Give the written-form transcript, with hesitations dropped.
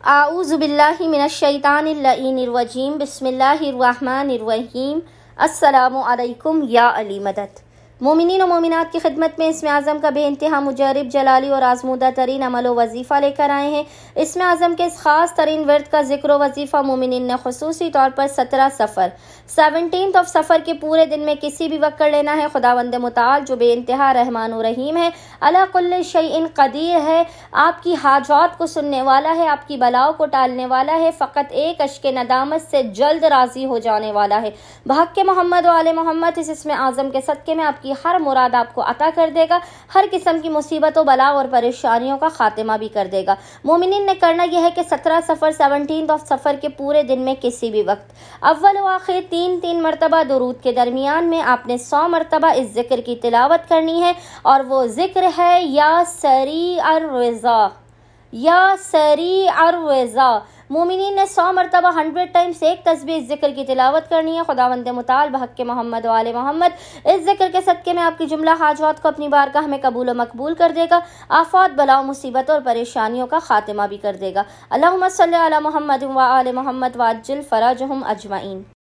اعوذ باللہ من الشیطان اللعین الرجیم بسم اللہ الرحمن الرحیم السلام علیکم یا علی مدد۔ مومنین و مومنات کی خدمت میں اسم اعظم کا بے انتہا مجرب، جلالی اور آزمودہ ترین عمل و وظیفہ لے کر آئے ہیں۔ اسم اعظم کے اس خاص ترین ورد کا ذکر و وظیفہ مومنین نے خصوصی طور پر 17 صفر 17 صفر کے پورے دن میں کسی بھی وقت کر لینا ہے۔ خداوند متعال جو بے انتہا رحمان و رحیم ہے، علی کل شیء قدیر ہے، آپ کی حاجات کو سننے والا ہے، آپ کی بلاؤں کو ٹالنے والا ہے، فقط ایک اشک ندامت سے جلد راضی ہو جانے والا ہے۔ بحق محمد و آل محمد اس اسم اعظم کے صدقے میں آپ کی ہر مراد آپ کو عطا کر دے گا، ہر قسم کی مصیبت و بلا اور پریشانیوں کا خاتمہ بھی کر دے گا۔ مومنین نے کرنا یہ ہے کہ 17 صفر 17 صفر کے پورے دن میں کسی بھی وقت اول و آخر 3 مرتبہ درود کے درمیان میں آپ نے 100 مرتبہ اس ذکر کی تلاوت کرنی ہے، اور وہ ذکر ہے یا سریع الرضا، یا سریع الرضا۔ مومنین نے 100 مرتبہ 100 ٹائمز ایک تسبیح اس ذکر کی تلاوت کرنی ہے۔ خداوند متعال بحق محمد و آل محمد اس ذکر کے صدقے میں آپ کی جملہ حاجات کو اپنی بارگاہ میں قبول و مقبول کر دے گا، آفات بلاؤ مصیبتوں اور پریشانیوں کا خاتمہ بھی کر دے گا۔ اللہم صلی علی محمد و آل محمد وعجل فرجہم اجمعین۔